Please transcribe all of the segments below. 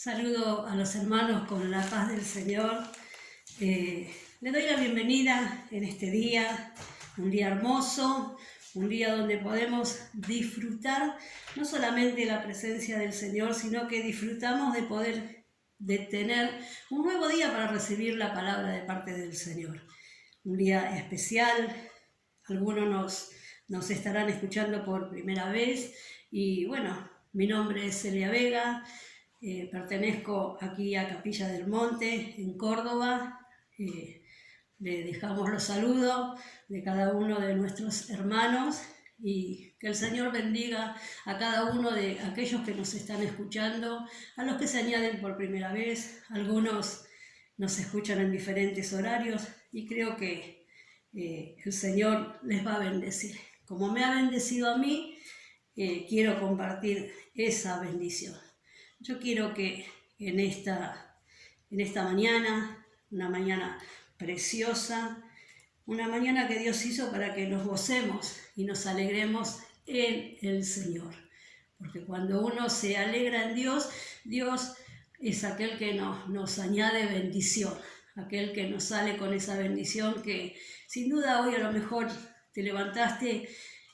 Saludo a los hermanos con la paz del Señor. Les doy la bienvenida en este día, un día hermoso, un día donde podemos disfrutar no solamente la presencia del Señor, sino que disfrutamos de tener un nuevo día para recibir la palabra de parte del Señor. Un día especial, algunos nos estarán escuchando por primera vez y bueno, mi nombre es Celia Vega. Pertenezco aquí a Capilla del Monte, en Córdoba. Le dejamos los saludos de cada uno de nuestros hermanos y que el Señor bendiga a cada uno de aquellos que nos están escuchando, a los que se añaden por primera vez. Algunos nos escuchan en diferentes horarios y creo que el Señor les va a bendecir. Como me ha bendecido a mí, quiero compartir esa bendición. Yo quiero que en esta mañana, una mañana preciosa, una mañana que Dios hizo para que nos gocemos y nos alegremos en el Señor. Porque cuando uno se alegra en Dios, Dios es aquel que nos añade bendición, aquel que nos sale con esa bendición que sin duda hoy a lo mejor te levantaste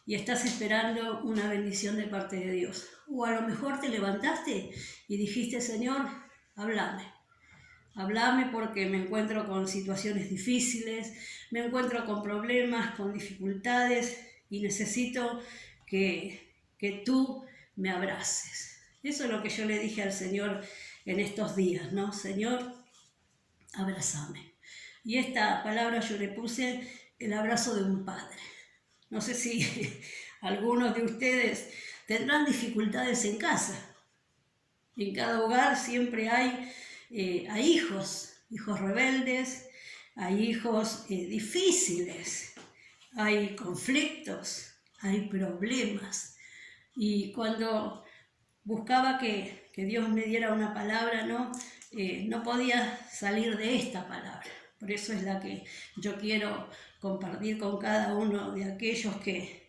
y estás esperando una bendición de parte de Dios. O a lo mejor te levantaste y dijiste, Señor, háblame porque me encuentro con situaciones difíciles, me encuentro con problemas, con dificultades y necesito que tú me abraces. Eso es lo que yo le dije al Señor en estos días, ¿no? Señor, abrázame. Y esta palabra yo le puse el abrazo de un padre. No sé si algunos de ustedes tendrán dificultades en casa. En cada hogar siempre hay hijos rebeldes, hay hijos difíciles, hay conflictos, hay problemas. Y cuando buscaba que Dios me diera una palabra, no podía salir de esta palabra. Por eso es la que yo quiero compartir con cada uno de aquellos que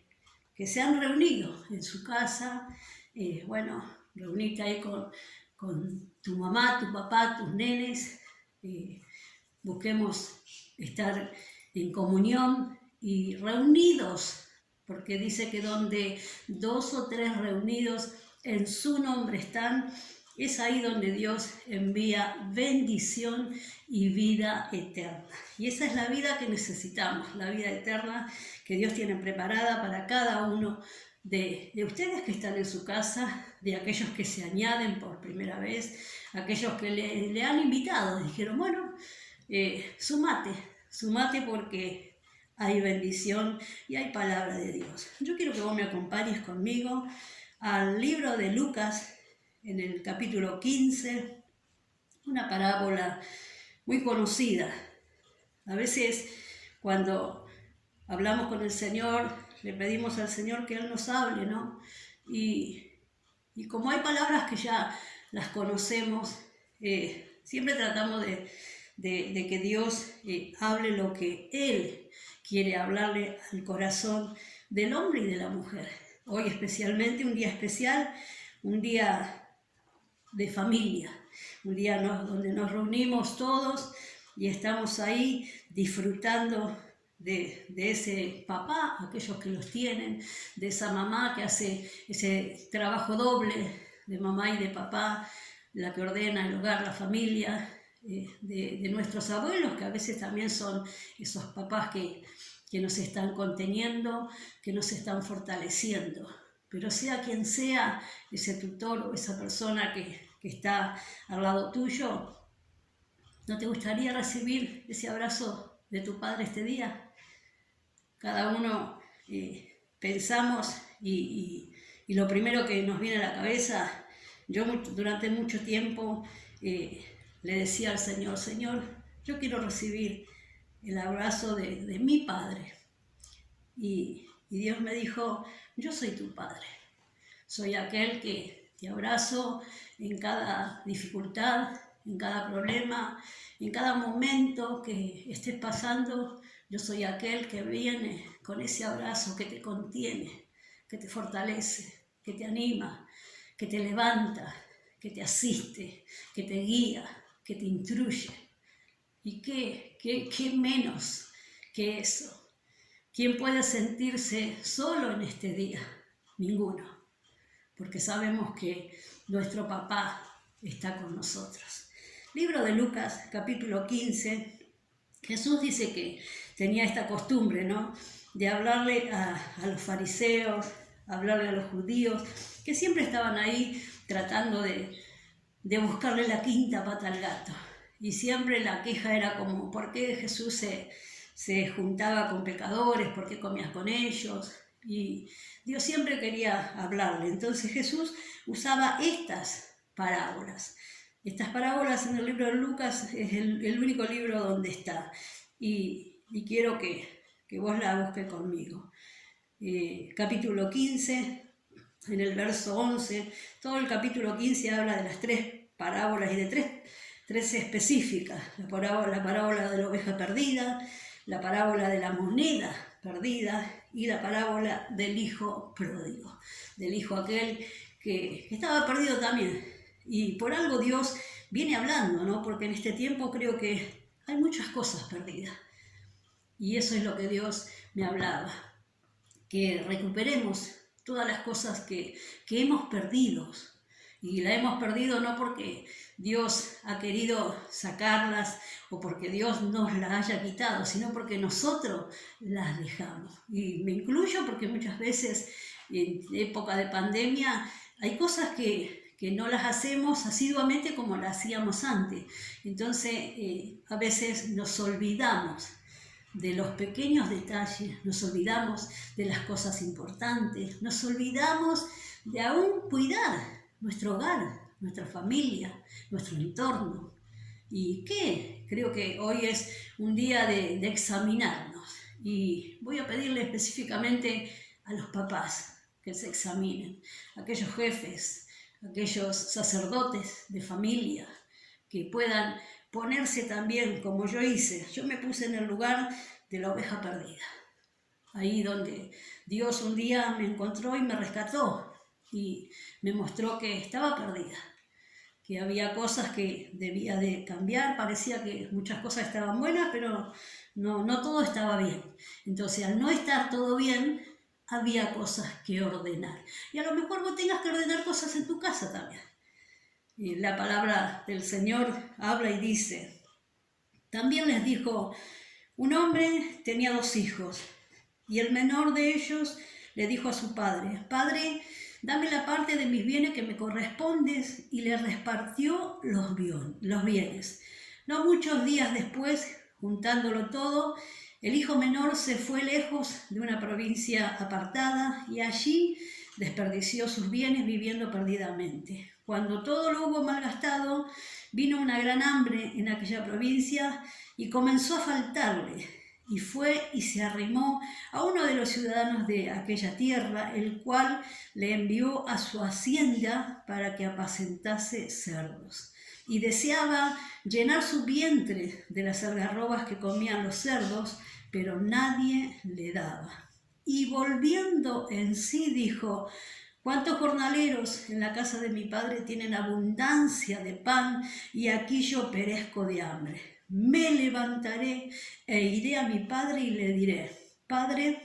se han reunido en su casa. Reunite ahí con tu mamá, tu papá, tus nenes. Busquemos estar en comunión y reunidos, porque dice que donde 2 o 3 reunidos en su nombre están, es ahí donde Dios envía bendición y vida eterna. Y esa es la vida que necesitamos, la vida eterna que Dios tiene preparada para cada uno de ustedes que están en su casa, de aquellos que se añaden por primera vez, aquellos que le han invitado, dijeron, bueno, sumate porque hay bendición y hay palabra de Dios. Yo quiero que vos me acompañes conmigo al libro de Lucas, en el capítulo 15, una parábola muy conocida. A veces cuando hablamos con el Señor, le pedimos al Señor que Él nos hable, ¿no? Y como hay palabras que ya las conocemos, siempre tratamos de que Dios hable lo que Él quiere hablarle al corazón del hombre y de la mujer. Hoy especialmente, un día especial, un día de familia, un día donde nos reunimos todos y estamos ahí disfrutando de ese papá, aquellos que los tienen, de esa mamá que hace ese trabajo doble de mamá y de papá, la que ordena el hogar, la familia, de nuestros abuelos, que a veces también son esos papás que nos están conteniendo, que nos están fortaleciendo. Pero sea quien sea ese tutor o esa persona que está al lado tuyo, ¿no te gustaría recibir ese abrazo de tu padre este día? Cada uno pensamos y lo primero que nos viene a la cabeza, yo durante mucho tiempo le decía al Señor, Señor, yo quiero recibir el abrazo de mi padre. Y Dios me dijo, yo soy tu padre, soy aquel que te abrazo en cada dificultad, en cada problema, en cada momento que estés pasando. Yo soy aquel que viene con ese abrazo que te contiene, que te fortalece, que te anima, que te levanta, que te asiste, que te guía, que te instruye. ¿Y qué menos que eso? ¿Quién puede sentirse solo en este día? Ninguno, porque sabemos que nuestro papá está con nosotros. Libro de Lucas, capítulo 15. Jesús dice que tenía esta costumbre, ¿no?, de hablarle a los fariseos, hablarle a los judíos, que siempre estaban ahí tratando de buscarle la quinta pata al gato. Y siempre la queja era como, ¿por qué Jesús se juntaba con pecadores? ¿Por qué comías con ellos? Y Dios siempre quería hablarle. Entonces Jesús usaba estas parábolas. Estas parábolas en el libro de Lucas es el único libro donde está. Y quiero que vos la busques conmigo. Capítulo 15, en el verso 11, todo el capítulo 15 habla de las tres parábolas y de tres específicas. La parábola de la oveja perdida, la parábola de la moneda perdida y la parábola del hijo pródigo, del hijo aquel que estaba perdido también. Y por algo Dios viene hablando, ¿no? Porque en este tiempo creo que hay muchas cosas perdidas. Y eso es lo que Dios me hablaba, que recuperemos todas las cosas que hemos perdido. Y la hemos perdido no porque Dios ha querido sacarlas o porque Dios nos las haya quitado, sino porque nosotros las dejamos. Y me incluyo porque muchas veces en época de pandemia hay cosas que no las hacemos asiduamente como las hacíamos antes. Entonces a veces nos olvidamos de los pequeños detalles, nos olvidamos de las cosas importantes, nos olvidamos de aún cuidar nuestro hogar, nuestra familia, nuestro entorno. ¿Y qué? Creo que hoy es un día de examinarnos. Y voy a pedirle específicamente a los papás que se examinen, aquellos jefes, aquellos sacerdotes de familia, que puedan ponerse también como yo hice. Yo me puse en el lugar de la oveja perdida, ahí donde Dios un día me encontró y me rescató y me mostró que estaba perdida, que había cosas que debía de cambiar. Parecía que muchas cosas estaban buenas, pero no todo estaba bien. Entonces, al no estar todo bien, había cosas que ordenar. Y a lo mejor vos tengas que ordenar cosas en tu casa también. Y la palabra del Señor habla y dice, también les dijo, un hombre tenía 2 hijos, y el menor de ellos le dijo a su padre, Padre, dame la parte de mis bienes que me corresponde, y le repartió los bienes. No muchos días después, juntándolo todo, el hijo menor se fue lejos de una provincia apartada y allí desperdició sus bienes viviendo perdidamente. Cuando todo lo hubo malgastado, vino una gran hambre en aquella provincia y comenzó a faltarle. Y fue y se arrimó a uno de los ciudadanos de aquella tierra, el cual le envió a su hacienda para que apacentase cerdos. Y deseaba llenar su vientre de las algarrobas que comían los cerdos, pero nadie le daba. Y volviendo en sí dijo, ¿cuántos jornaleros en la casa de mi padre tienen abundancia de pan y aquí yo perezco de hambre? Me levantaré e iré a mi padre y le diré, Padre,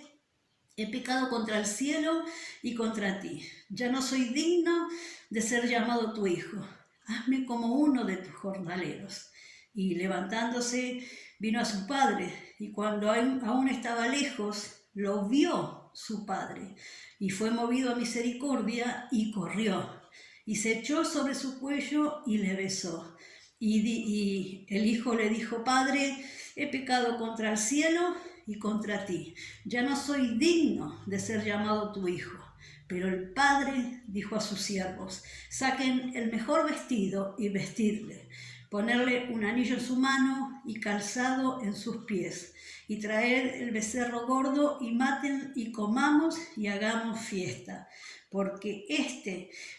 he pecado contra el cielo y contra ti. Ya no soy digno de ser llamado tu hijo. Hazme como uno de tus jornaleros. Y levantándose vino a su padre, y cuando aún estaba lejos, lo vio su padre, y fue movido a misericordia y corrió, y se echó sobre su cuello y le besó. Y el hijo le dijo, Padre, he pecado contra el cielo y contra ti. Ya no soy digno de ser llamado tu hijo. Pero el padre dijo a sus siervos, saquen el mejor vestido y vestidle, ponerle un anillo en su mano y calzado en sus pies, y traer el becerro gordo y maten y comamos y hagamos fiesta. Porque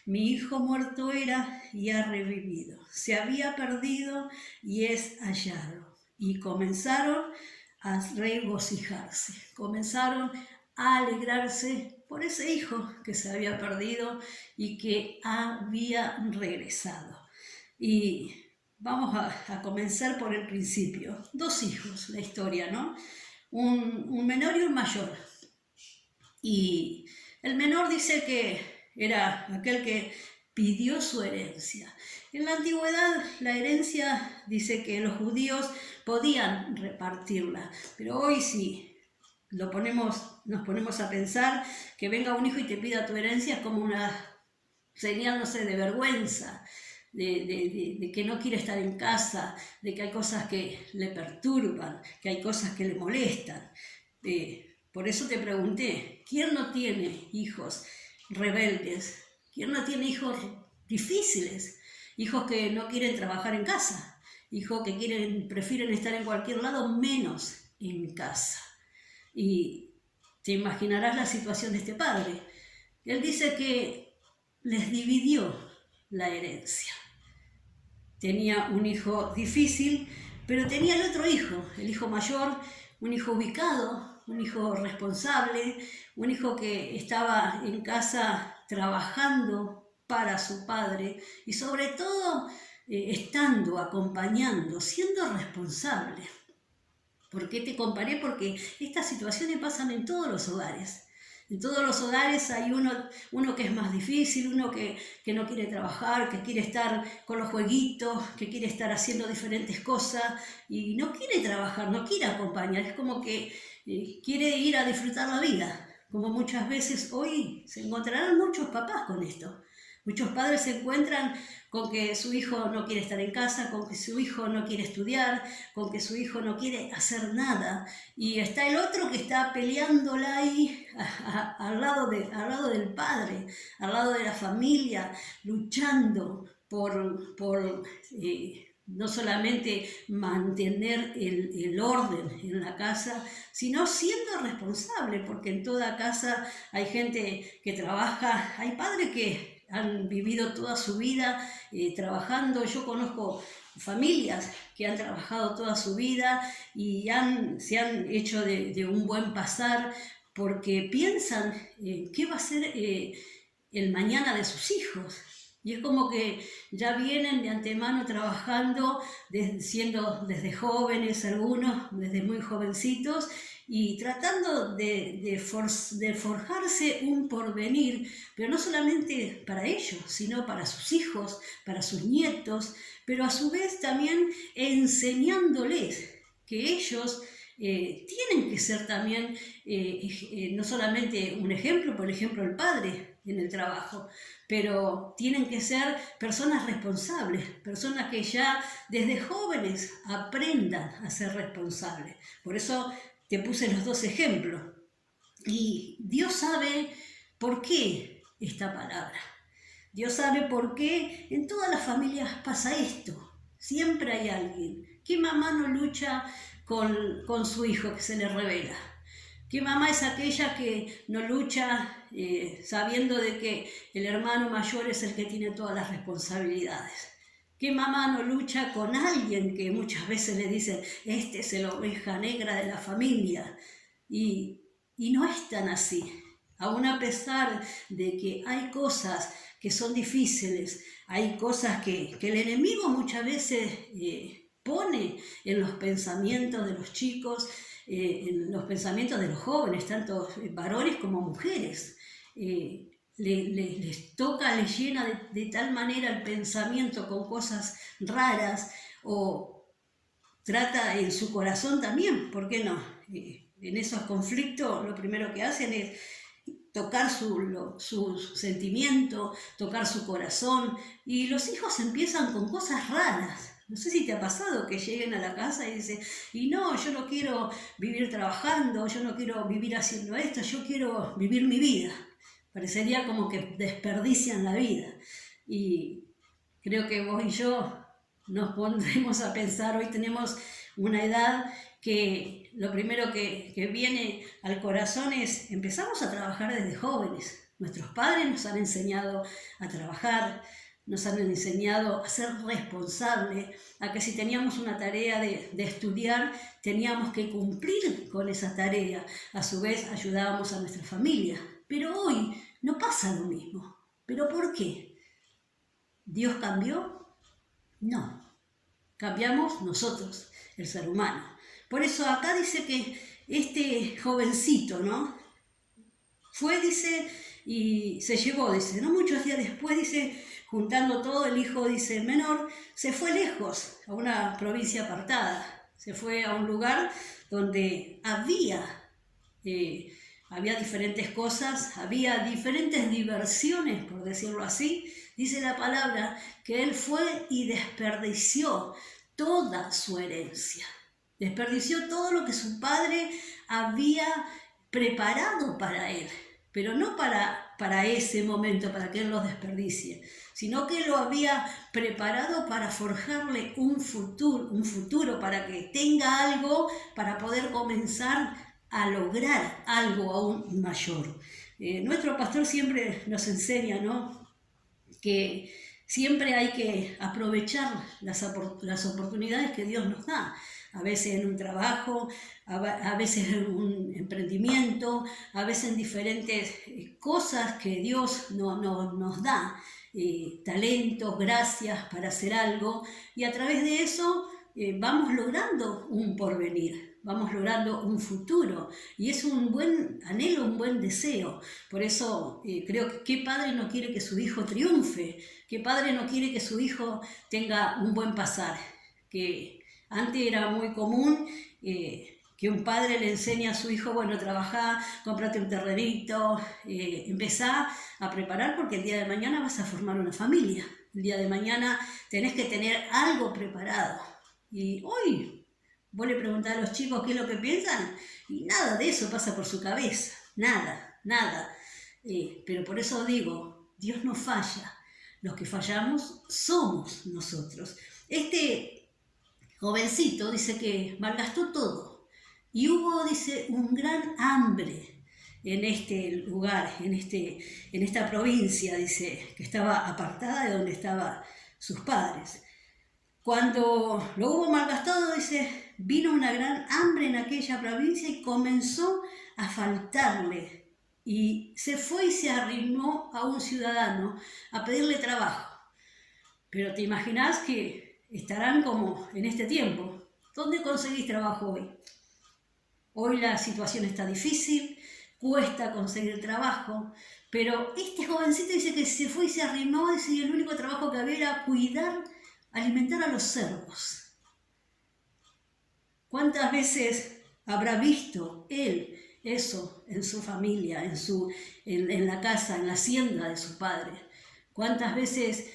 mi hijo muerto era y ha revivido. Se había perdido y es hallado. Y comenzaron a regocijarse, comenzaron a alegrarse por ese hijo que se había perdido y que había regresado. Y vamos a comenzar por el principio. 2 hijos, la historia, ¿no? Un menor y un mayor. Y el menor dice que era aquel que pidió su herencia. En la antigüedad, la herencia dice que los judíos podían repartirla, pero hoy sí nos ponemos a pensar que venga un hijo y te pida tu herencia es como una señal, no sé, de vergüenza, de que no quiere estar en casa, de que hay cosas que le perturban, que hay cosas que le molestan. Por eso te pregunté, ¿quién no tiene hijos rebeldes? ¿Quién no tiene hijos difíciles? Hijos que no quieren trabajar en casa, hijos que prefieren estar en cualquier lado menos en casa. Y te imaginarás la situación de este padre. Él dice que les dividió la herencia. Tenía un hijo difícil, pero tenía el otro hijo, el hijo mayor, un hijo ubicado, un hijo responsable, un hijo que estaba en casa trabajando para su padre y sobre todo estando, acompañando, siendo responsable. ¿Por qué te comparé? Porque estas situaciones pasan en todos los hogares. En todos los hogares hay uno que es más difícil, uno que no quiere trabajar, que quiere estar con los jueguitos, que quiere estar haciendo diferentes cosas y no quiere trabajar, no quiere acompañar. Es como que quiere ir a disfrutar la vida. Como muchas veces hoy se encontrarán muchos papás con esto. Muchos padres se encuentran con que su hijo no quiere estar en casa, con que su hijo no quiere estudiar, con que su hijo no quiere hacer nada. Y está el otro que está peleándola ahí al lado del padre, al lado de la familia, luchando por no solamente mantener el orden en la casa, sino siendo responsable, porque en toda casa hay gente que trabaja, hay padres que han vivido toda su vida trabajando. Yo conozco familias que han trabajado toda su vida y se han hecho de un buen pasar porque piensan qué va a ser el mañana de sus hijos. Y es como que ya vienen de antemano trabajando, siendo desde jóvenes algunos, desde muy jovencitos, y tratando de forjarse un porvenir, pero no solamente para ellos, sino para sus hijos, para sus nietos, pero a su vez también enseñándoles que ellos tienen que ser también no solamente un ejemplo, por ejemplo el padre en el trabajo, pero tienen que ser personas responsables, personas que ya desde jóvenes aprendan a ser responsables. Por eso te puse los 2 ejemplos. Y Dios sabe por qué esta palabra. Dios sabe por qué en todas las familias pasa esto. Siempre hay alguien. ¿Qué mamá no lucha con su hijo que se le revela? ¿Qué mamá es aquella que no lucha sabiendo de que el hermano mayor es el que tiene todas las responsabilidades? ¿Qué mamá no lucha con alguien que muchas veces le dice, este es la oveja negra de la familia? Y no es tan así. Aún a pesar de que hay cosas que son difíciles, hay cosas que el enemigo muchas veces pone en los pensamientos de los chicos, en los pensamientos de los jóvenes, tanto varones como mujeres. Les toca, les llena de tal manera el pensamiento con cosas raras, o trata en su corazón también, ¿por qué no? En esos conflictos lo primero que hacen es tocar su sentimiento, tocar su corazón, y los hijos empiezan con cosas raras. No sé si te ha pasado que lleguen a la casa y dicen, y no, yo no quiero vivir trabajando, yo no quiero vivir haciendo esto, yo quiero vivir mi vida. Parecería como que desperdician la vida. Y creo que vos y yo nos pondremos a pensar, hoy tenemos una edad que lo primero que viene al corazón es, empezamos a trabajar desde jóvenes. Nuestros padres nos han enseñado a trabajar, nos han enseñado a ser responsables, a que si teníamos una tarea de estudiar, teníamos que cumplir con esa tarea. A su vez ayudábamos a nuestra familia. Pero hoy no pasa lo mismo. ¿Pero por qué? ¿Dios cambió? No. Cambiamos nosotros, el ser humano. Por eso acá dice que este jovencito, ¿no? Fue, dice, y se llevó, dice, no muchos días después, dice, juntando todo, el hijo, dice, menor, se fue lejos, a una provincia apartada. Se fue a un lugar donde había diferentes cosas, había diferentes diversiones, por decirlo así. Dice la palabra que él fue y desperdició toda su herencia. Desperdició todo lo que su padre había preparado para él, pero no para ese momento, para que él lo desperdicie, sino que lo había preparado para forjarle un futuro, para que tenga algo para poder comenzar a lograr algo aún mayor. Nuestro pastor siempre nos enseña, ¿no?, que siempre hay que aprovechar las oportunidades que Dios nos da, a veces en un trabajo, a veces en un emprendimiento, a veces en diferentes cosas que Dios nos da, talentos, gracias para hacer algo, y a través de eso vamos logrando un porvenir, vamos logrando un futuro, y es un buen anhelo, un buen deseo. Por eso creo que qué padre no quiere que su hijo triunfe, qué padre no quiere que su hijo tenga un buen pasar. Que antes era muy común que un padre le enseñe a su hijo, bueno, trabajá, cómprate un terrenito, empezá a preparar porque el día de mañana vas a formar una familia, el día de mañana tenés que tener algo preparado. Y hoy vos le preguntás a los chicos qué es lo que piensan y nada de eso pasa por su cabeza, nada. Pero por eso digo, Dios no falla, los que fallamos somos nosotros. Este jovencito dice que malgastó todo y hubo, dice, un gran hambre en este lugar, en esta provincia, dice, que estaba apartada de donde estaban sus padres. Cuando lo hubo malgastado, dice, vino una gran hambre en aquella provincia y comenzó a faltarle. Y se fue y se arrimó a un ciudadano a pedirle trabajo. Pero te imaginás que estarán como en este tiempo. ¿Dónde conseguís trabajo hoy? Hoy la situación está difícil, cuesta conseguir trabajo, pero este jovencito dice que se fue y se arrimó, dice, y el único trabajo que había era alimentar a los cerdos. ¿Cuántas veces habrá visto él eso en su familia, en la casa, en la hacienda de su padre? ¿Cuántas veces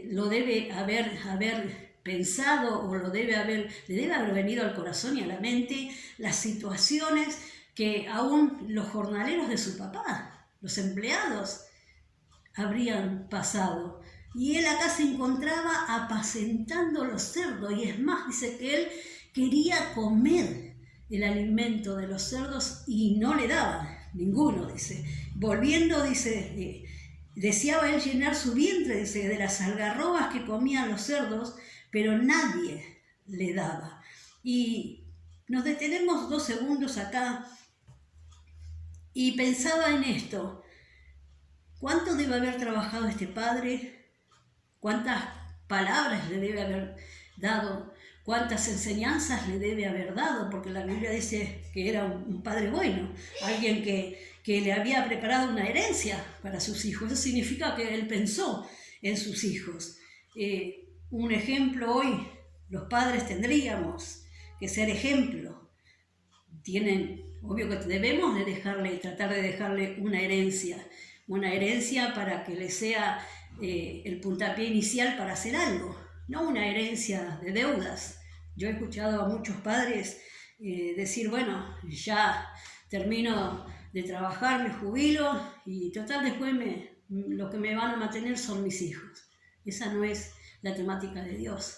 lo debe haber pensado o le debe haber venido al corazón y a la mente las situaciones que aún los jornaleros de su papá, los empleados, habrían pasado? Y él acá se encontraba apacentando los cerdos, y es más, dice que él quería comer el alimento de los cerdos y no le daban ninguno, dice. Volviendo, dice, deseaba él llenar su vientre, dice, de las algarrobas que comían los cerdos, pero nadie le daba. Y nos detenemos 2 segundos acá y pensaba en esto. ¿Cuánto debe haber trabajado este padre? ¿Cuántas palabras le debe haber dado? ¿Cuántas enseñanzas le debe haber dado? Porque la Biblia dice que era un padre bueno, alguien que le había preparado una herencia para sus hijos. Eso significa que él pensó en sus hijos. Un ejemplo hoy, los padres tendríamos que ser ejemplo. Obvio que debemos tratar de dejarle una herencia para que le sea el puntapié inicial para hacer algo, no una herencia de deudas. Yo he escuchado a muchos padres decir, bueno, ya termino de trabajar, me jubilo y total después lo que me van a mantener son mis hijos. Esa no es la temática de Dios.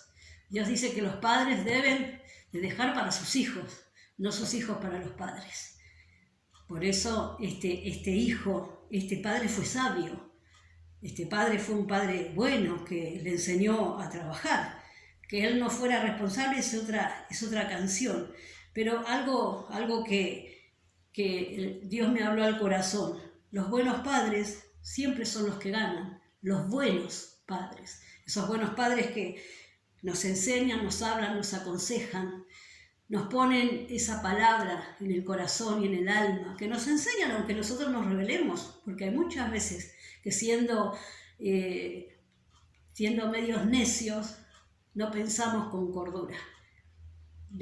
Dios dice que los padres deben de dejar para sus hijos, no sus hijos para los padres. Por eso este padre fue sabio. Este padre fue un padre bueno que le enseñó a trabajar. Que él no fuera responsable es otra canción. Pero algo que Dios me habló al corazón. los buenos padres siempre son los que ganan, los buenos padres. Esos buenos padres que nos enseñan, nos hablan, nos aconsejan, nos ponen esa palabra en el corazón y en el alma, que nos enseñan aunque nosotros nos rebelemos, porque hay muchas veces que siendo medios necios, no pensamos con cordura.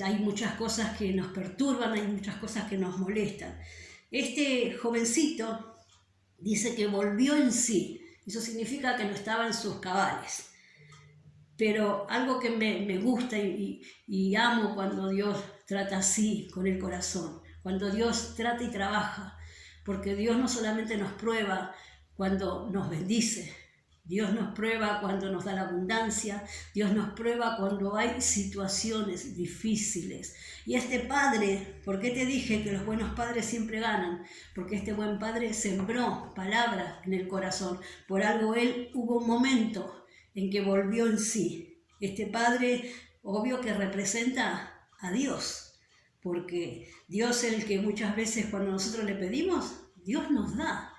Hay muchas cosas que nos perturban, hay muchas cosas que nos molestan. Este jovencito dice que volvió en sí. Eso significa que no estaba en sus cabales. Pero algo que me gusta y amo cuando Dios trata así con el corazón, cuando Dios trata y trabaja, porque Dios no solamente nos prueba cuando nos bendice, Dios nos prueba cuando nos da la abundancia, Dios nos prueba cuando hay situaciones difíciles. Y este padre, ¿por qué te dije que los buenos padres siempre ganan? Porque este buen padre sembró palabras en el corazón. Por algo él hubo un momento en que volvió en sí. Este padre, obvio que representa a Dios, porque Dios es el que muchas veces cuando nosotros le pedimos, Dios nos da.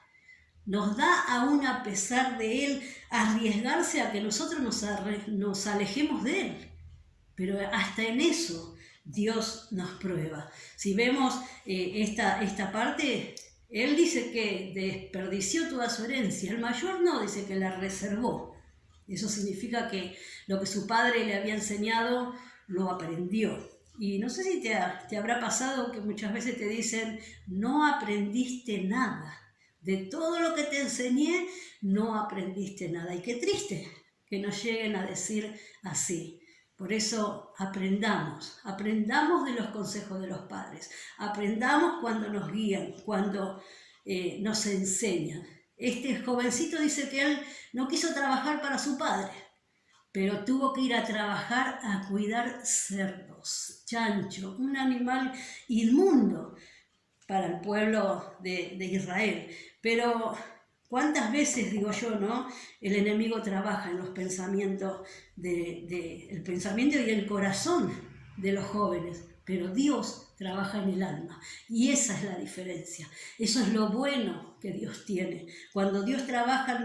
Nos da aún a pesar de Él arriesgarse a que nosotros nos alejemos de Él. Pero hasta en eso Dios nos prueba. Si vemos esta parte, Él dice que desperdició toda su herencia. El mayor no, dice que la reservó. Eso significa que lo que su padre le había enseñado lo aprendió. Y no sé si te habrá pasado que muchas veces te dicen, no aprendiste nada. De todo lo que te enseñé, no aprendiste nada. Y qué triste que nos lleguen a decir así. Por eso aprendamos de los consejos de los padres. Aprendamos cuando nos guían, cuando nos enseñan. Este jovencito dice que él no quiso trabajar para su padre, pero tuvo que ir a trabajar a cuidar cerdos, chancho, un animal inmundo para el pueblo de Israel. Pero ¿cuántas veces, digo yo, no? El enemigo trabaja en los pensamientos, el pensamiento y el corazón de los jóvenes, pero Dios trabaja en el alma. Y esa es la diferencia. Eso es lo bueno que Dios tiene. Cuando Dios trabaja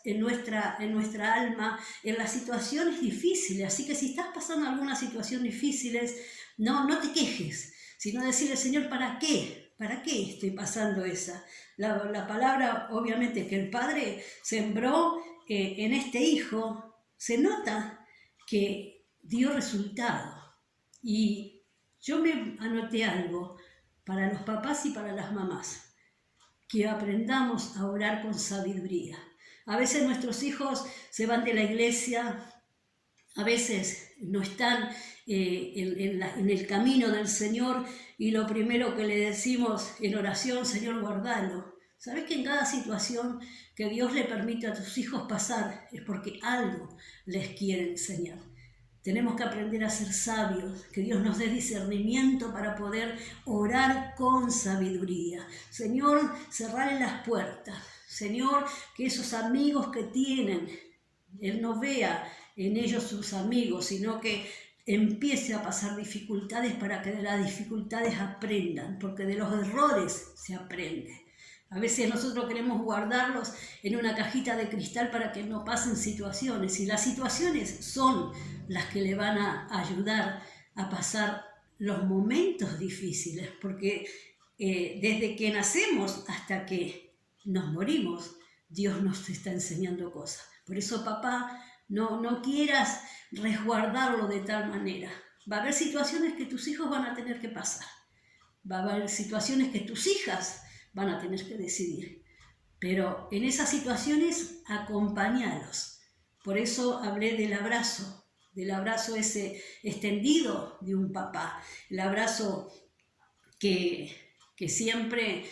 en nuestra alma, en las situaciones difíciles. Así que si estás pasando alguna situación difícil, no te quejes, sino decirle, Señor, ¿para qué? ¿Para qué estoy pasando esa? La palabra, obviamente, que el Padre sembró en este hijo, se nota que dio resultado. Y yo me anoté algo para los papás y para las mamás, que aprendamos a orar con sabiduría. A veces nuestros hijos se van de la iglesia, a veces no están en el camino del Señor y lo primero que le decimos en oración, Señor, guardalo. ¿Sabes que en cada situación que Dios le permite a tus hijos pasar es porque algo les quiere enseñar? Tenemos que aprender a ser sabios, que Dios nos dé discernimiento para poder orar con sabiduría. Señor, cerrarle las puertas. Señor, que esos amigos que tienen, Él no vea en ellos sus amigos, sino que empiece a pasar dificultades para que de las dificultades aprendan, porque de los errores se aprende. A veces nosotros queremos guardarlos en una cajita de cristal para que no pasen situaciones, y las situaciones son las que le van a ayudar a pasar los momentos difíciles, porque desde que nacemos hasta que nos morimos, Dios nos está enseñando cosas. Por eso, papá, no quieras resguardarlo de tal manera. Va a haber situaciones que tus hijos van a tener que pasar. Va a haber situaciones que tus hijas van a tener que decidir. Pero en esas situaciones, acompáñalos. Por eso hablé del abrazo ese extendido de un papá, el abrazo que siempre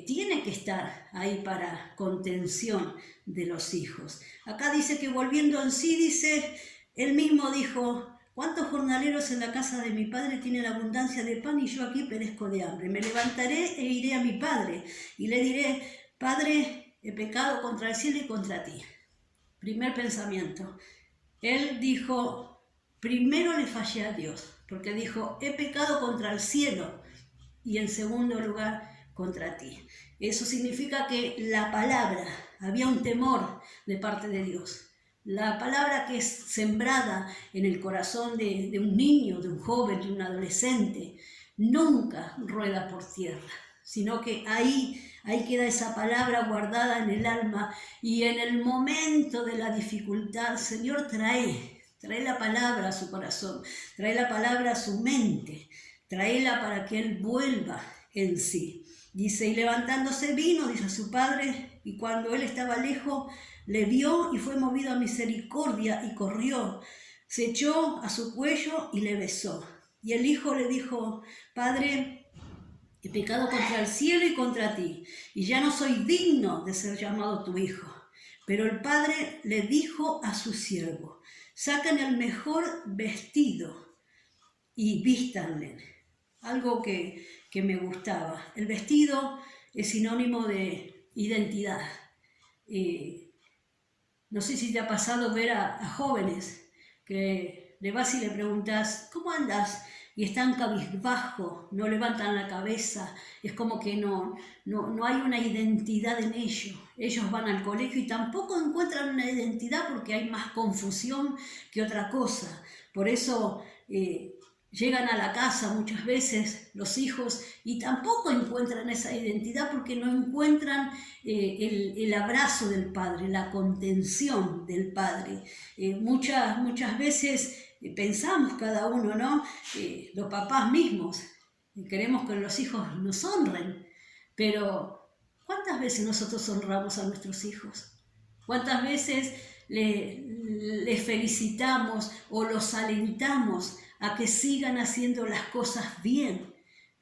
tiene que estar ahí para contención de los hijos. Acá dice que volviendo en sí, dice, él mismo dijo, ¿cuántos jornaleros en la casa de mi padre tienen abundancia de pan y yo aquí perezco de hambre? Me levantaré e iré a mi padre y le diré, Padre, he pecado contra el cielo y contra ti. Primer pensamiento. Él dijo, primero le fallé a Dios, porque dijo, he pecado contra el cielo y en segundo lugar, contra ti. Eso significa que la palabra, había un temor de parte de Dios. La palabra que es sembrada en el corazón de un niño, de un joven, de un adolescente, nunca rueda por tierra, sino que ahí queda esa palabra guardada en el alma, y en el momento de la dificultad, Señor, trae la palabra a su corazón, trae la palabra a su mente, tráela para que él vuelva en sí. Dice, y levantándose vino, dice a su padre, y cuando él estaba lejos, le vio y fue movido a misericordia y corrió, se echó a su cuello y le besó. Y el hijo le dijo, Padre, he pecado contra el cielo y contra ti, y ya no soy digno de ser llamado tu hijo. Pero el padre le dijo a su siervo, sacan el mejor vestido y vístanle. Algo que me gustaba. El vestido es sinónimo de identidad. No sé si te ha pasado ver a jóvenes que le vas y le preguntas, ¿cómo andas? Y están cabizbajo, no levantan la cabeza, es como que no hay una identidad en ellos. Ellos van al colegio y tampoco encuentran una identidad porque hay más confusión que otra cosa. Por eso llegan a la casa muchas veces los hijos y tampoco encuentran esa identidad porque no encuentran el abrazo del padre, la contención del padre. Muchas veces pensamos cada uno, ¿no? Los papás mismos, queremos que los hijos nos honren, pero ¿cuántas veces nosotros honramos a nuestros hijos? ¿Cuántas veces les felicitamos o los alentamos a que sigan haciendo las cosas bien?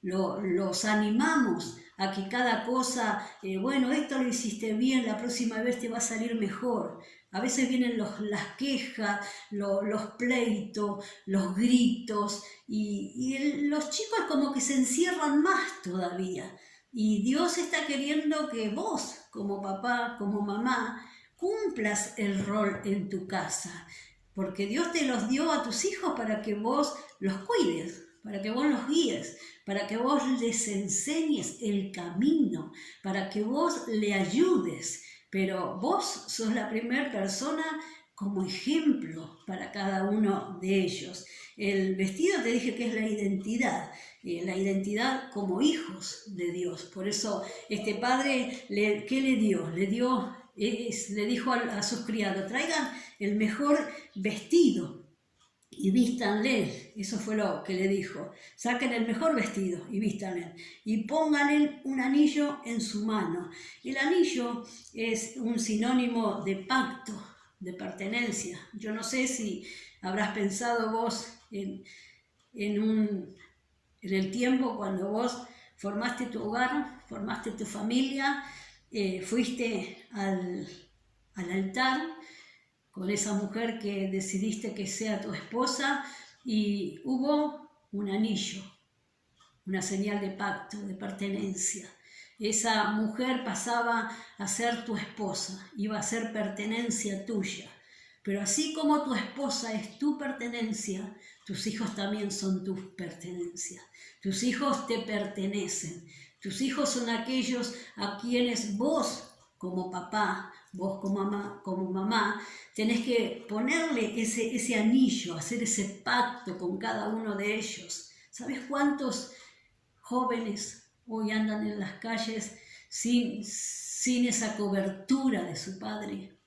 Los animamos a que cada cosa, bueno, esto lo hiciste bien, la próxima vez te va a salir mejor. A veces vienen las quejas, los pleitos, los gritos, y los chicos como que se encierran más todavía. Y Dios está queriendo que vos, como papá, como mamá, cumplas el rol en tu casa, porque Dios te los dio a tus hijos para que vos los cuides, para que vos los guíes, para que vos les enseñes el camino, para que vos le ayudes, pero vos sos la primera persona como ejemplo para cada uno de ellos. El vestido te dije que es la identidad como hijos de Dios. Por eso este padre, ¿qué le dio? Le dijo a sus criados, traigan el mejor vestido y vístanle. Eso fue lo que le dijo. Saquen el mejor vestido y vístanle. Y pónganle un anillo en su mano. El anillo es un sinónimo de pacto, de pertenencia. Yo no sé si habrás pensado vos en el tiempo cuando vos formaste tu hogar, formaste tu familia, fuiste al altar con esa mujer que decidiste que sea tu esposa, y hubo un anillo, una señal de pacto, de pertenencia. Esa mujer pasaba a ser tu esposa, iba a ser pertenencia tuya. Pero así como tu esposa es tu pertenencia, tus hijos también son tu pertenencia. Tus hijos te pertenecen. Tus hijos son aquellos a quienes vos, como papá, vos como mamá, tenés que ponerle ese anillo, hacer ese pacto con cada uno de ellos. ¿Sabes cuántos jóvenes hoy andan en las calles sin esa cobertura de su padre?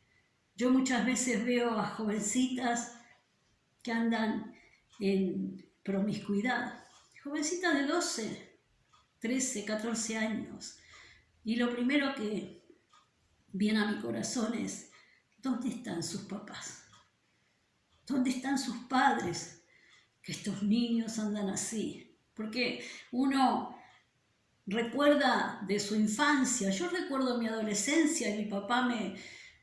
Yo muchas veces veo a jovencitas que andan en promiscuidad, jovencitas de 12, 13, 14 años, y lo primero que viene a mi corazón es, ¿dónde están sus papás? ¿Dónde están sus padres? Que estos niños andan así. Porque uno recuerda de su infancia. Yo recuerdo mi adolescencia y mi papá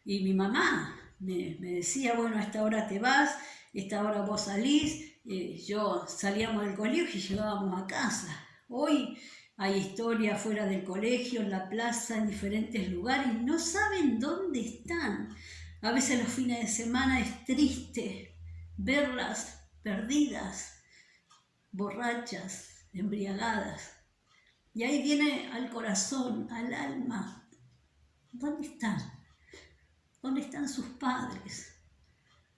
y mi mamá me decía, bueno, a esta hora te vas, a esta hora vos salís. Yo salíamos del colegio y llegábamos a casa. Hoy hay historia fuera del colegio, en la plaza, en diferentes lugares, y no saben dónde están. A veces los fines de semana es triste verlas perdidas, borrachas, embriagadas. Y ahí viene al corazón, al alma. ¿Dónde están? ¿Dónde están sus padres?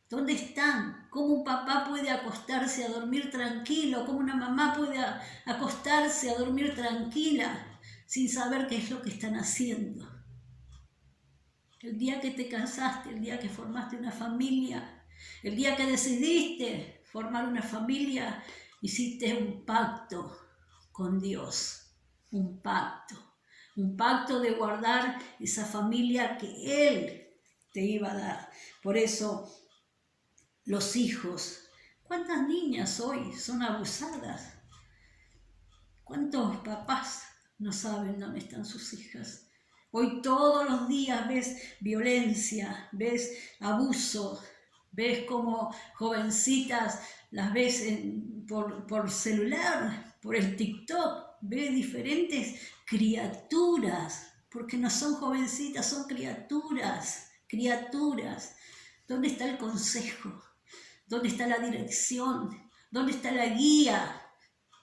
¿Dónde están? ¿Cómo un papá puede acostarse a dormir tranquilo? ¿Cómo una mamá puede acostarse a dormir tranquila sin saber qué es lo que están haciendo? El día que te casaste, el día que formaste una familia, el día que decidiste formar una familia, hiciste un pacto con Dios, un pacto de guardar esa familia que Él te iba a dar. Por eso, los hijos, ¿cuántas niñas hoy son abusadas? ¿Cuántos papás no saben dónde están sus hijas? Hoy todos los días ves violencia, ves abuso, ves como jovencitas las ves por celular, por el TikTok, ves diferentes criaturas, porque no son jovencitas, son criaturas. ¿Dónde está el consejo? ¿Dónde está la dirección? ¿Dónde está la guía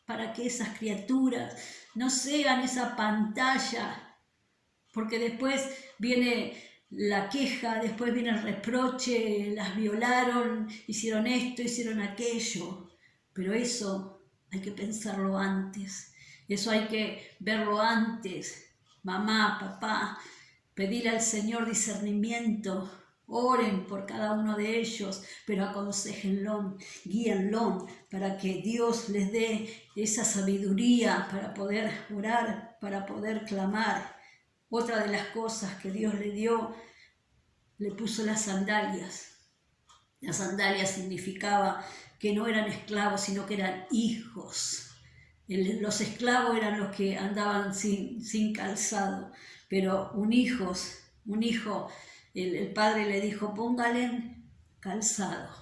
para que esas criaturas no sean esa pantalla? Porque después viene la queja, después viene el reproche, las violaron, hicieron esto, hicieron aquello. Pero eso hay que pensarlo antes, eso hay que verlo antes. Mamá, papá, pedir al Señor discernimiento. Oren por cada uno de ellos, pero aconséjenlo, guíenlo para que Dios les dé esa sabiduría para poder orar, para poder clamar. Otra de las cosas que Dios le dio, le puso las sandalias. Las sandalias significaba que no eran esclavos, sino que eran hijos. Los esclavos eran los que andaban sin calzado, pero un hijo, el padre le dijo, póngale calzado,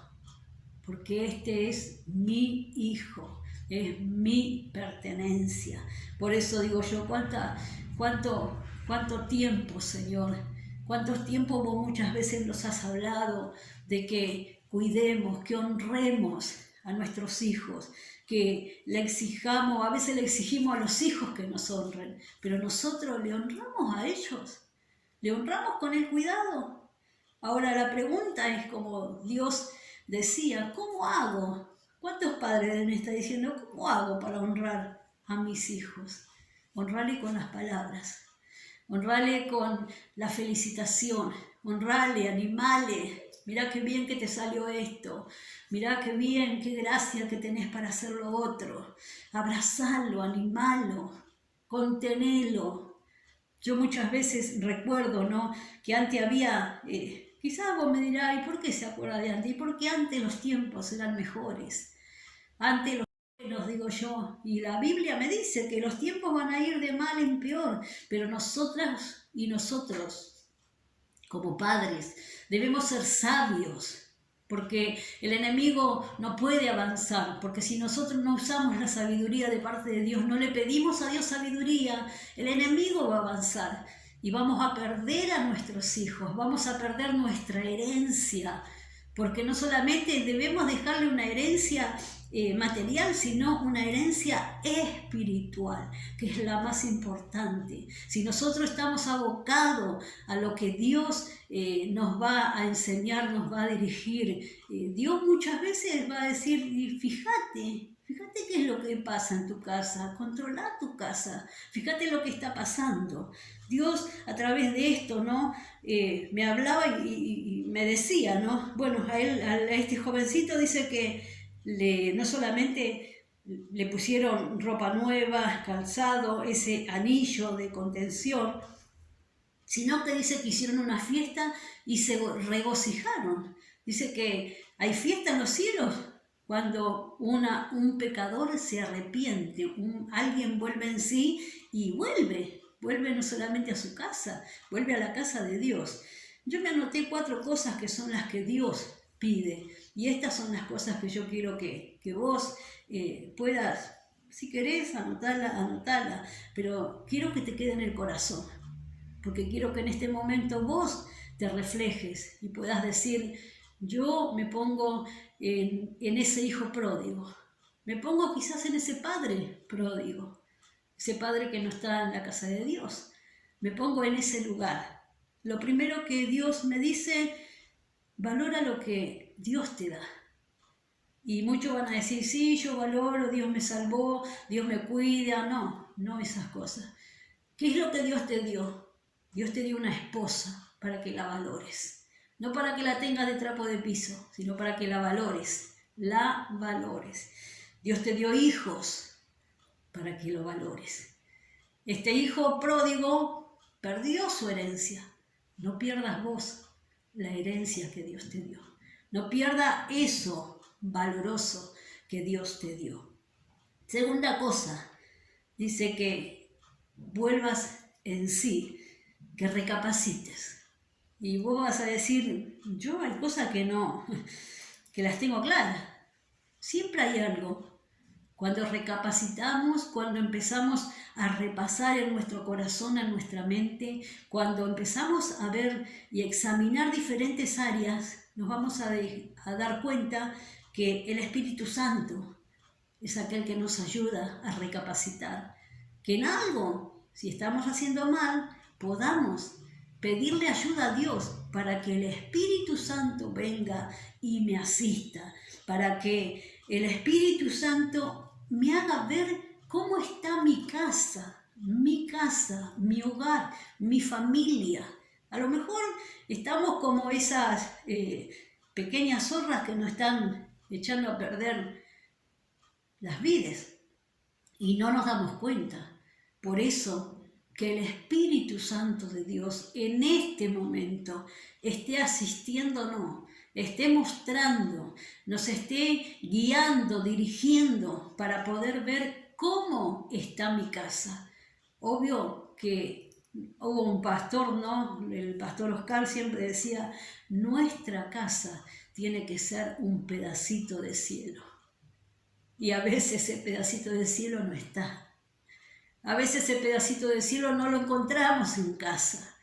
porque este es mi hijo, es mi pertenencia. Por eso digo yo, ¿cuánto tiempo, Señor? ¿Cuánto tiempo vos muchas veces nos has hablado de que cuidemos, que honremos a nuestros hijos, que le exijamos, a veces le exigimos a los hijos que nos honren, pero nosotros le honramos a ellos, le honramos con el cuidado? Ahora la pregunta es, como Dios decía, ¿cómo hago? ¿Cuántos padres deben estar diciendo, ¿cómo hago para honrar a mis hijos? Honrarle con las palabras, honrarle con la felicitación, honrarle, animale. Mirá qué bien que te salió esto, mirá qué bien, qué gracia que tenés para hacer lo otro. Abrazalo, animalo, contenelo. Yo muchas veces recuerdo, ¿no?, que antes había, quizás vos me dirás, ¿y por qué se acuerda de antes? Y porque antes los tiempos eran mejores, antes los buenos, digo yo, y la Biblia me dice que los tiempos van a ir de mal en peor, pero nosotras y nosotros, como padres, debemos ser sabios, porque el enemigo no puede avanzar, porque si nosotros no usamos la sabiduría de parte de Dios, no le pedimos a Dios sabiduría, el enemigo va a avanzar y vamos a perder a nuestros hijos, vamos a perder nuestra herencia, porque no solamente debemos dejarle una herencia material, sino una herencia espiritual, que es la más importante. Si nosotros estamos abocados a lo que Dios nos va a enseñar, nos va a dirigir, Dios muchas veces va a decir, fíjate qué es lo que pasa en tu casa, controla tu casa, fíjate lo que está pasando. Dios a través de esto, ¿no?, me hablaba y me decía, ¿no?, bueno, a este jovencito dice que no solamente le pusieron ropa nueva, calzado, ese anillo de contención, sino que dice que hicieron una fiesta y se regocijaron. Dice que hay fiesta en los cielos cuando un pecador se arrepiente, alguien vuelve en sí y vuelve no solamente a su casa, vuelve a la casa de Dios. Yo me anoté 4 cosas que son las que Dios pide, y estas son las cosas que yo quiero que vos puedas, si querés, anotarla, pero quiero que te quede en el corazón, porque quiero que en este momento vos te reflejes y puedas decir, yo me pongo en ese hijo pródigo, me pongo quizás en ese padre pródigo, ese padre que no está en la casa de Dios. Me pongo en ese lugar. Lo primero que Dios me dice, valora lo que Dios te da. Y muchos van a decir, sí, yo valoro, Dios me salvó, Dios me cuida. No, no esas cosas. ¿Qué es lo que Dios te dio? Dios te dio una esposa para que la valores. No para que la tengas de trapo de piso, sino para que la valores. La valores. Dios te dio hijos para que lo valores. Este hijo pródigo perdió su herencia. No pierdas vos la herencia que Dios te dio. No pierdas eso valoroso que Dios te dio. Segunda cosa, dice que vuelvas en sí, que recapacites. Y vos vas a decir, yo hay cosas que no, que las tengo claras. Siempre hay algo. Cuando recapacitamos, cuando empezamos a repasar en nuestro corazón, en nuestra mente, cuando empezamos a ver y examinar diferentes áreas, nos vamos a dar cuenta que el Espíritu Santo es aquel que nos ayuda a recapacitar. Que en algo, si estamos haciendo mal, podamos pedirle ayuda a Dios para que el Espíritu Santo venga y me asista, para que el Espíritu Santo me haga ver cómo está mi casa, mi hogar, mi familia. A lo mejor estamos como esas pequeñas zorras que nos están echando a perder las vides y no nos damos cuenta. Por eso que el Espíritu Santo de Dios en este momento esté asistiéndonos, esté mostrando, nos esté guiando, dirigiendo para poder ver cómo está mi casa. Obvio que hubo un pastor, ¿no? El pastor Oscar siempre decía, nuestra casa tiene que ser un pedacito de cielo. Y a veces ese pedacito de cielo no está. A veces ese pedacito de cielo no lo encontramos en casa.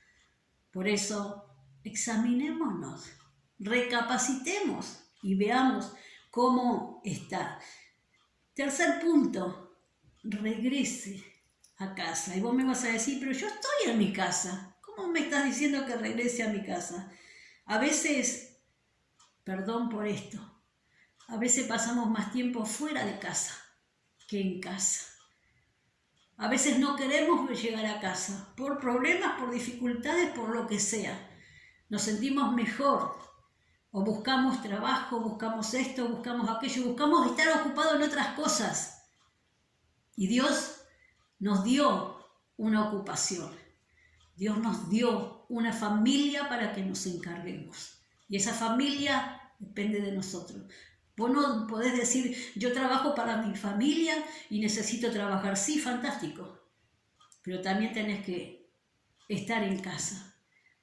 Por eso, examinémonos, recapacitemos y veamos cómo está. Tercer punto, regrese a casa. Y vos me vas a decir, pero yo estoy en mi casa. ¿Cómo me estás diciendo que regrese a mi casa? A veces, perdón por esto, a veces pasamos más tiempo fuera de casa que en casa. A veces no queremos llegar a casa por problemas, por dificultades, por lo que sea. Nos sentimos mejor o buscamos trabajo, buscamos esto, buscamos aquello, buscamos estar ocupados en otras cosas. Y Dios nos dio una ocupación. Dios nos dio una familia para que nos encarguemos. Y esa familia depende de nosotros. Vos no podés decir, yo trabajo para mi familia y necesito trabajar. Sí, fantástico. Pero también tenés que estar en casa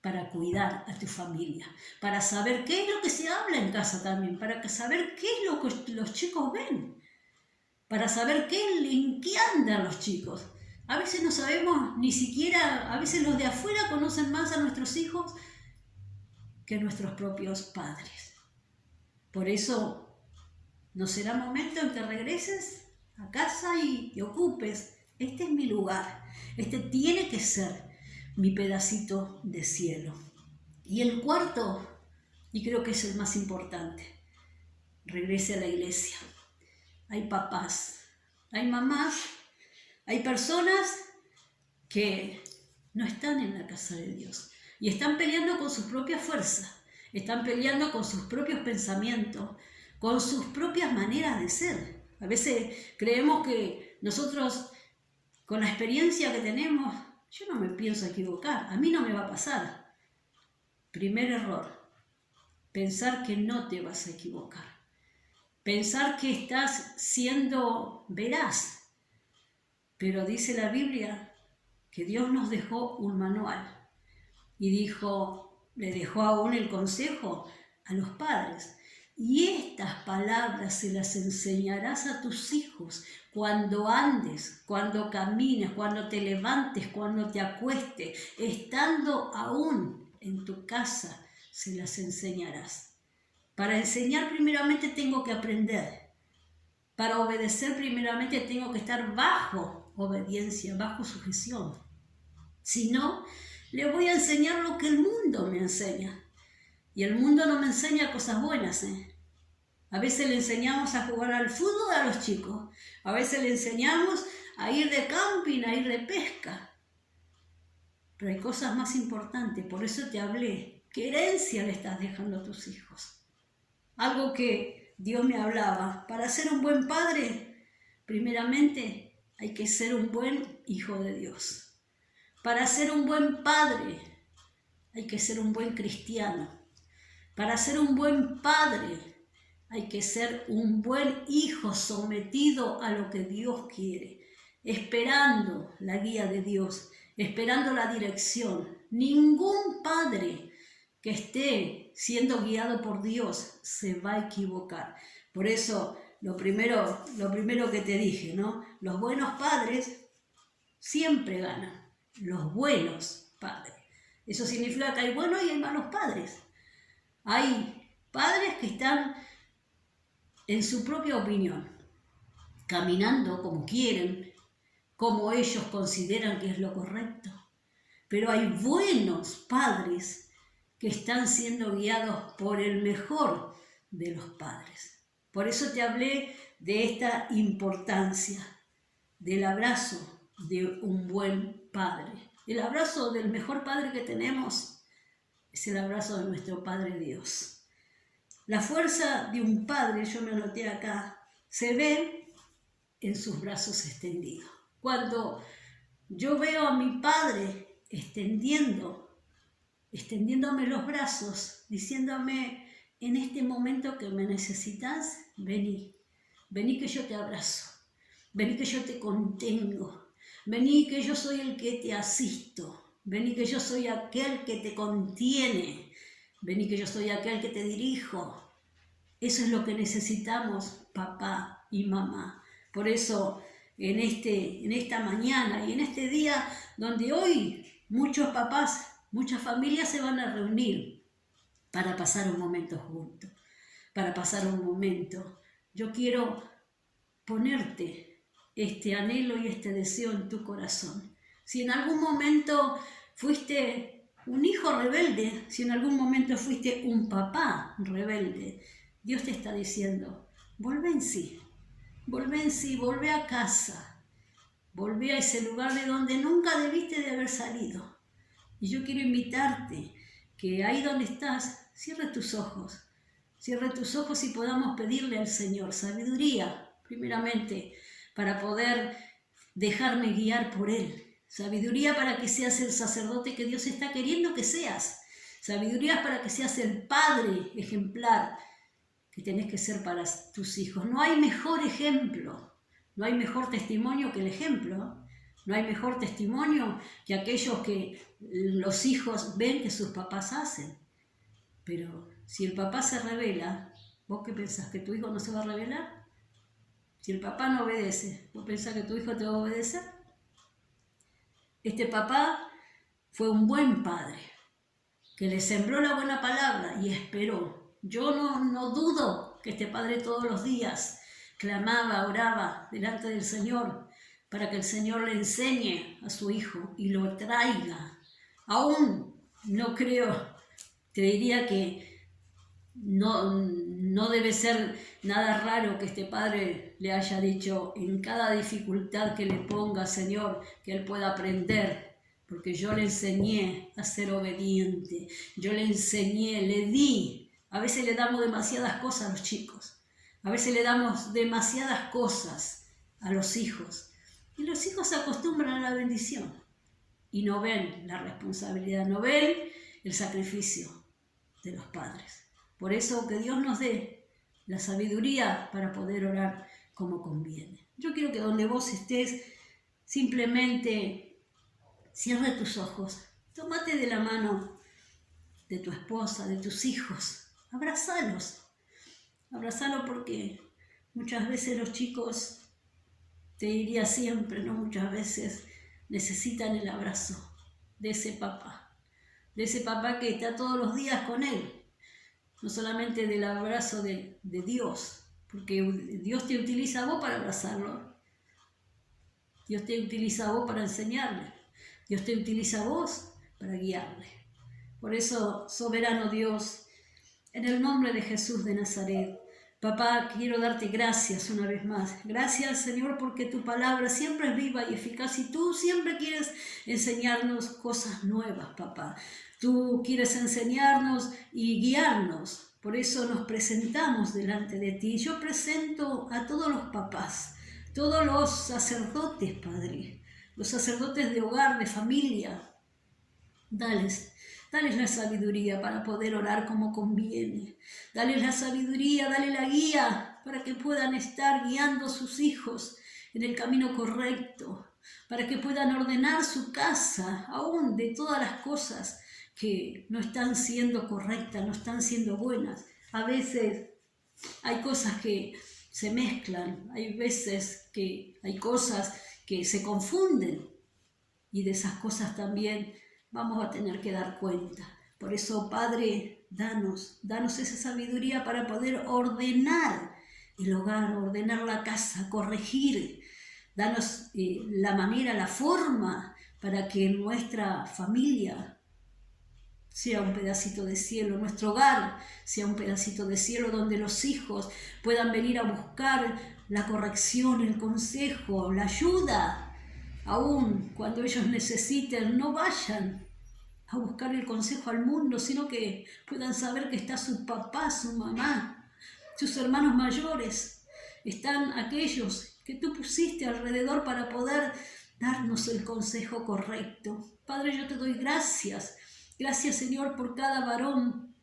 para cuidar a tu familia, para saber qué es lo que se habla en casa también, para saber qué es lo que los chicos ven, para saber en qué andan los chicos. A veces no sabemos ni siquiera, a veces los de afuera conocen más a nuestros hijos que nuestros propios padres. Por eso, ¿no será momento en que regreses a casa y te ocupes? Este es mi lugar, este tiene que ser mi pedacito de cielo. Y el cuarto, y creo que es el más importante, regrese a la iglesia. Hay papás, hay mamás, hay personas que no están en la casa de Dios y están peleando con sus propias fuerzas, están peleando con sus propios pensamientos, con sus propias maneras de ser. A veces creemos que nosotros, con la experiencia que tenemos, yo no me pienso equivocar, a mí no me va a pasar. Primer error, pensar que no te vas a equivocar. Pensar que estás siendo veraz. Pero dice la Biblia que Dios nos dejó un manual y le dejó aún el consejo a los padres. Y estas palabras se las enseñarás a tus hijos cuando andes, cuando camines, cuando te levantes, cuando te acuestes, estando aún en tu casa, se las enseñarás. Para enseñar primeramente tengo que aprender. Para obedecer primeramente tengo que estar bajo obediencia, bajo sujeción. Si no, le voy a enseñar lo que el mundo me enseña. Y el mundo no me enseña cosas buenas, A veces le enseñamos a jugar al fútbol a los chicos. A veces le enseñamos a ir de camping, a ir de pesca. Pero hay cosas más importantes, por eso te hablé. ¿Qué herencia le estás dejando a tus hijos? Algo que Dios me hablaba. Para ser un buen padre, primeramente hay que ser un buen hijo de Dios. Para ser un buen padre, hay que ser un buen cristiano. Para ser un buen padre, hay que ser un buen hijo sometido a lo que Dios quiere, esperando la guía de Dios, esperando la dirección. Ningún padre que esté siendo guiado por Dios se va a equivocar. Por eso, lo primero que te dije, ¿no? Los buenos padres siempre ganan. Los buenos padres. Eso significa que hay buenos y hay malos padres. Hay padres que están en su propia opinión, caminando como quieren, como ellos consideran que es lo correcto. Pero hay buenos padres que están siendo guiados por el mejor de los padres. Por eso te hablé de esta importancia del abrazo de un buen padre. El abrazo del mejor padre que tenemos es el abrazo de nuestro Padre Dios. La fuerza de un padre, yo me anoté acá, se ve en sus brazos extendidos. Cuando yo veo a mi padre extendiéndome los brazos, diciéndome, en este momento que me necesitas, vení que yo te abrazo, vení que yo te contengo, vení que yo soy el que te asisto, vení que yo soy aquel que te contiene, vení que yo soy aquel que te dirijo. Eso es lo que necesitamos, papá y mamá. Por eso, en esta mañana y en este día donde hoy muchos papás, muchas familias se van a reunir para pasar un momento juntos, para pasar un momento. Yo quiero ponerte este anhelo y este deseo en tu corazón. Si en algún momento fuiste un hijo rebelde, si en algún momento fuiste un papá rebelde, Dios te está diciendo, volvé en sí, volvé a casa, volvé a ese lugar de donde nunca debiste de haber salido. Y yo quiero invitarte que ahí donde estás, cierre tus ojos y podamos pedirle al Señor sabiduría, primeramente, para poder dejarme guiar por Él. Sabiduría para que seas el sacerdote que Dios está queriendo que seas. Sabiduría para que seas el padre ejemplar que tenés que ser para tus hijos. No hay mejor ejemplo, no hay mejor testimonio que el ejemplo. No hay mejor testimonio que aquellos que los hijos ven que sus papás hacen. Pero si el papá se rebela, ¿vos qué pensás? ¿Que tu hijo no se va a rebelar? Si el papá no obedece, ¿vos pensás que tu hijo te va a obedecer? Este papá fue un buen padre, que le sembró la buena palabra y esperó. Yo no dudo que este padre todos los días clamaba, oraba delante del Señor para que el Señor le enseñe a su hijo y lo traiga. Aún no creo, te diría que no debe ser nada raro que este padre le haya dicho en cada dificultad que le ponga, Señor, que él pueda aprender. Porque yo le enseñé a ser obediente, yo le enseñé, le di. A veces le damos demasiadas cosas a los chicos, a veces le damos demasiadas cosas a los hijos. Y los hijos se acostumbran a la bendición y no ven la responsabilidad, no ven el sacrificio de los padres. Por eso que Dios nos dé la sabiduría para poder orar como conviene. Yo quiero que donde vos estés, simplemente cierre tus ojos, tómate de la mano de tu esposa, de tus hijos, abrazalos porque muchas veces los chicos, te diría siempre, no muchas veces, necesitan el abrazo de ese papá que está todos los días con él, no solamente del abrazo de Dios, porque Dios te utiliza a vos para abrazarlo, Dios te utiliza a vos para enseñarle, Dios te utiliza a vos para guiarle. Por eso, soberano Dios, en el nombre de Jesús de Nazaret, papá, quiero darte gracias una vez más. Gracias, Señor, porque tu palabra siempre es viva y eficaz y tú siempre quieres enseñarnos cosas nuevas, papá. Tú quieres enseñarnos y guiarnos. Por eso nos presentamos delante de ti. Yo presento a todos los papás, todos los sacerdotes, Padre, los sacerdotes de hogar, de familia. Dales la sabiduría para poder orar como conviene. Dale la sabiduría, dale la guía para que puedan estar guiando a sus hijos en el camino correcto, para que puedan ordenar su casa, aún de todas las cosas que no están siendo correctas, no están siendo buenas. A veces hay cosas que se mezclan, hay veces que hay cosas que se confunden y de esas cosas también vamos a tener que dar cuenta. Por eso, Padre, danos esa sabiduría para poder ordenar el hogar, ordenar la casa, corregir. Danos la manera, la forma para que nuestra familia sea un pedacito de cielo, nuestro hogar sea un pedacito de cielo donde los hijos puedan venir a buscar la corrección, el consejo, la ayuda. Aún cuando ellos necesiten, no vayan a buscar el consejo al mundo, sino que puedan saber que está su papá, su mamá, sus hermanos mayores. Están aquellos que tú pusiste alrededor para poder darnos el consejo correcto. Padre, yo te doy gracias. Gracias, Señor, por cada varón,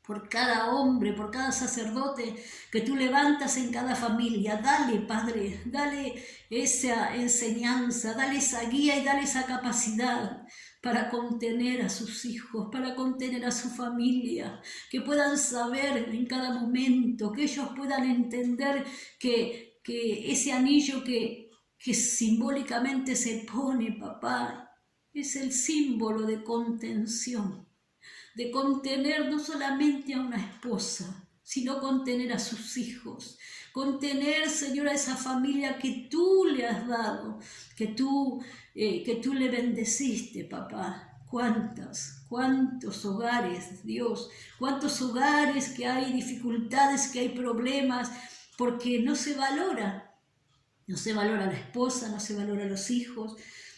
por cada hombre, por cada sacerdote que tú levantas en cada familia. Dale, Padre, dale esa enseñanza, dale esa guía y dale esa capacidad para contener a sus hijos, para contener a su familia, que puedan saber en cada momento, que ellos puedan entender que ese anillo que simbólicamente se pone, papá, es el símbolo de contención, de contener no solamente a una esposa, sino contener a sus hijos, contener, Señor, a esa familia que tú le has dado, que tú le bendeciste, papá. ¿Cuántos hogares, Dios? ¿Cuántos hogares que hay dificultades, que hay problemas? Porque no se valora la esposa, no se valora a los hijos,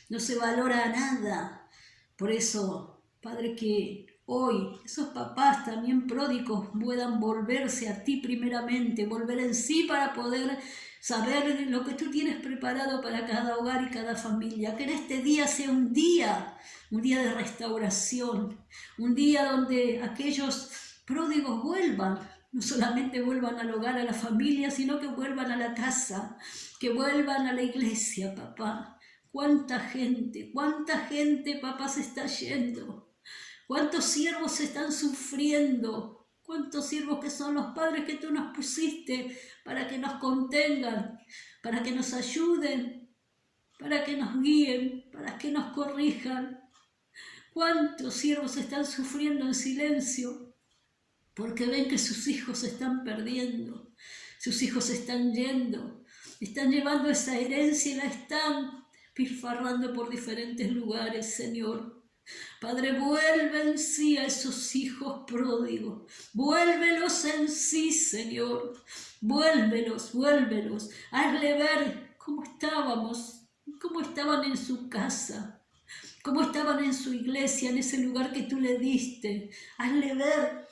no se valora nada. Por eso, Padre, que hoy esos papás también pródigos puedan volverse a ti primeramente, volver en sí para poder saber lo que tú tienes preparado para cada hogar y cada familia. Que en este día sea un día de restauración, un día donde aquellos pródigos vuelvan, no solamente vuelvan al hogar, a la familia, sino que vuelvan a la casa, que vuelvan a la iglesia, papá. ¿Cuánta gente, papá, se está yendo? ¿Cuántos siervos están sufriendo? ¿Cuántos siervos que son los padres que tú nos pusiste para que nos contengan, para que nos ayuden, para que nos guíen, para que nos corrijan? ¿Cuántos siervos están sufriendo en silencio porque ven que sus hijos se están perdiendo, sus hijos se están yendo, están llevando esa herencia y la están pilfarrando por diferentes lugares, Señor? Padre, vuelve en sí a esos hijos pródigos, vuélvelos en sí, Señor, vuélvelos, hazle ver cómo estábamos, cómo estaban en su casa, cómo estaban en su iglesia, en ese lugar que tú le diste. Hazle ver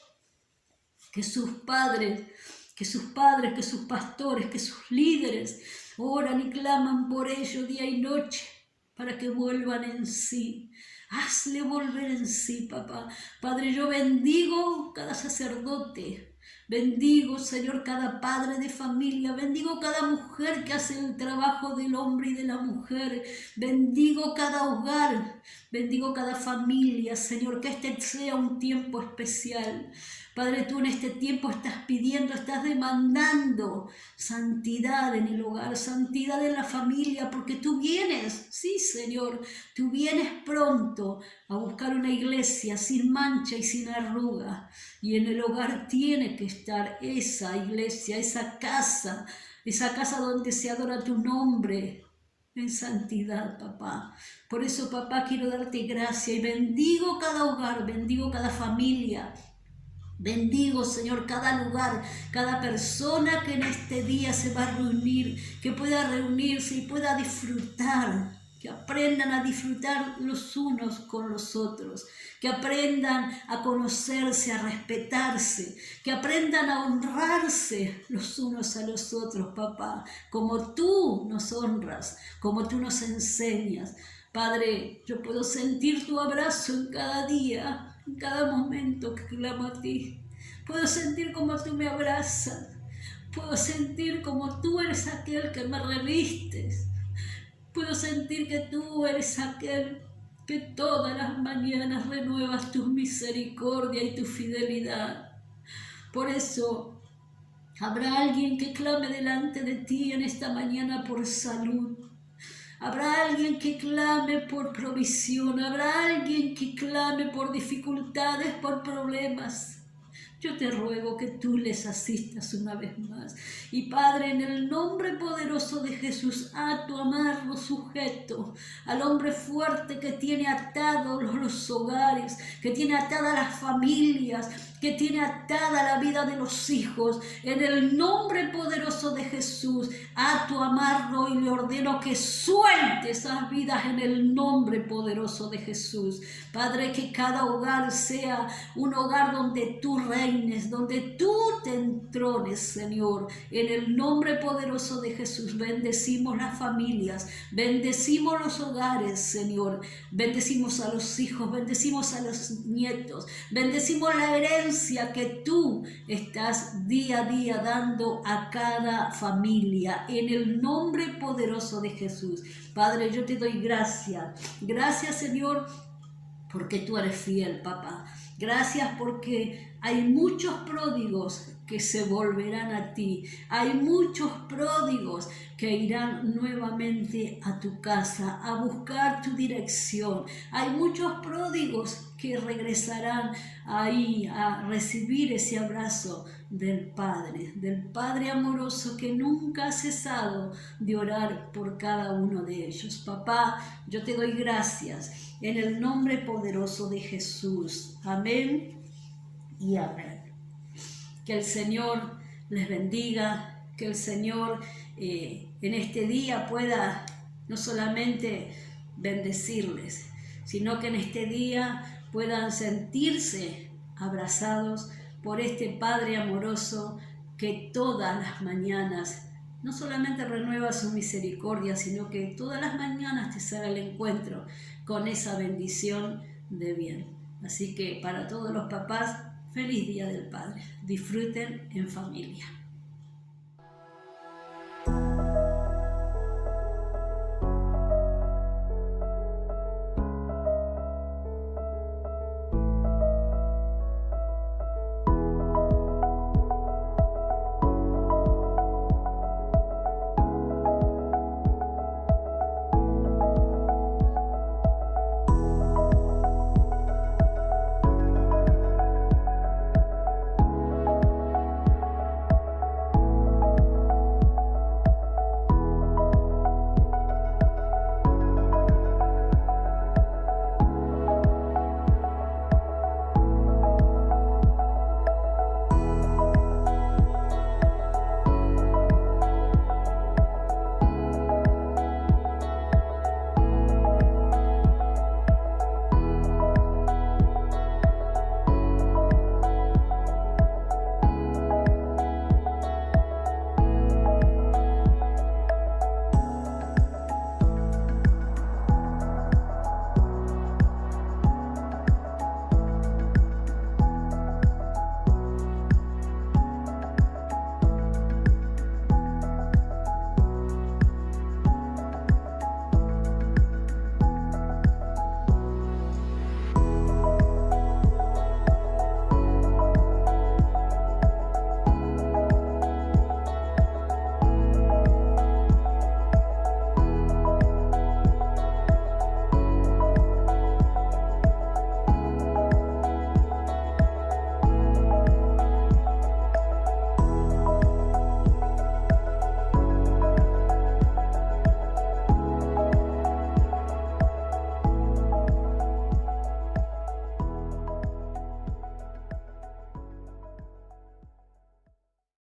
que sus padres, que sus pastores, que sus líderes oran y claman por ellos día y noche para que vuelvan en sí. Hazle volver en sí, papá. Padre, yo bendigo cada sacerdote, bendigo, Señor, cada padre de familia, bendigo cada mujer que hace el trabajo del hombre y de la mujer, bendigo cada hogar, bendigo cada familia, Señor, que este sea un tiempo especial Padre, tú en este tiempo estás pidiendo, estás demandando santidad en el hogar, santidad en la familia, porque tú vienes, sí Señor, tú vienes pronto a buscar una iglesia sin mancha y sin arruga. Y en el hogar tiene que estar esa iglesia, esa casa donde se adora tu nombre en santidad, papá. Por eso, papá, quiero darte gracia y bendigo cada hogar, bendigo cada familia. Bendigo, Señor, cada lugar, cada persona que en este día se va a reunir, que pueda reunirse y pueda disfrutar, que aprendan a disfrutar los unos con los otros, que aprendan a conocerse, a respetarse, que aprendan a honrarse los unos a los otros, papá, como tú nos honras, como tú nos enseñas. Padre, yo puedo sentir tu abrazo en cada día, en cada momento que clamo a ti. Puedo sentir como tú me abrazas. Puedo sentir como tú eres aquel que me revistes. Puedo sentir que tú eres aquel que todas las mañanas renuevas tu misericordia y tu fidelidad. Por eso, habrá alguien que clame delante de ti en esta mañana por salud. Habrá alguien que clame por provisión, habrá alguien que clame por dificultades, por problemas. Yo te ruego que tú les asistas una vez más. Y Padre, en el nombre poderoso de Jesús, a tu amargo sujeto, al hombre fuerte que tiene atados los hogares, que tiene atadas las familias, que tiene atada la vida de los hijos, en el nombre poderoso de Jesús, a tu amargo y le ordeno que suelte esas vidas en el nombre poderoso de Jesús. Padre, que cada hogar sea un hogar donde tú reines, donde tú te entrones, Señor. En el nombre poderoso de Jesús, bendecimos las familias, bendecimos los hogares, Señor. Bendecimos a los hijos, bendecimos a los nietos, bendecimos la herencia que tú estás día a día dando a cada familia, en el nombre poderoso de Jesús. Padre, yo te doy gracias. Gracias, Señor, porque tú eres fiel, papá. Gracias porque hay muchos pródigos que se volverán a ti. Hay muchos pródigos que irán nuevamente a tu casa a buscar tu dirección. Hay muchos pródigos que regresarán ahí a recibir ese abrazo del Padre amoroso que nunca ha cesado de orar por cada uno de ellos. Papá, yo te doy gracias en el nombre poderoso de Jesús. Amén y amén. Que el Señor les bendiga, que el Señor en este día pueda no solamente bendecirles, sino que en este día puedan sentirse abrazados por este Padre amoroso que todas las mañanas no solamente renueva su misericordia, sino que todas las mañanas te sale al encuentro con esa bendición de bien. Así que para todos los papás, feliz Día del Padre. Disfruten en familia.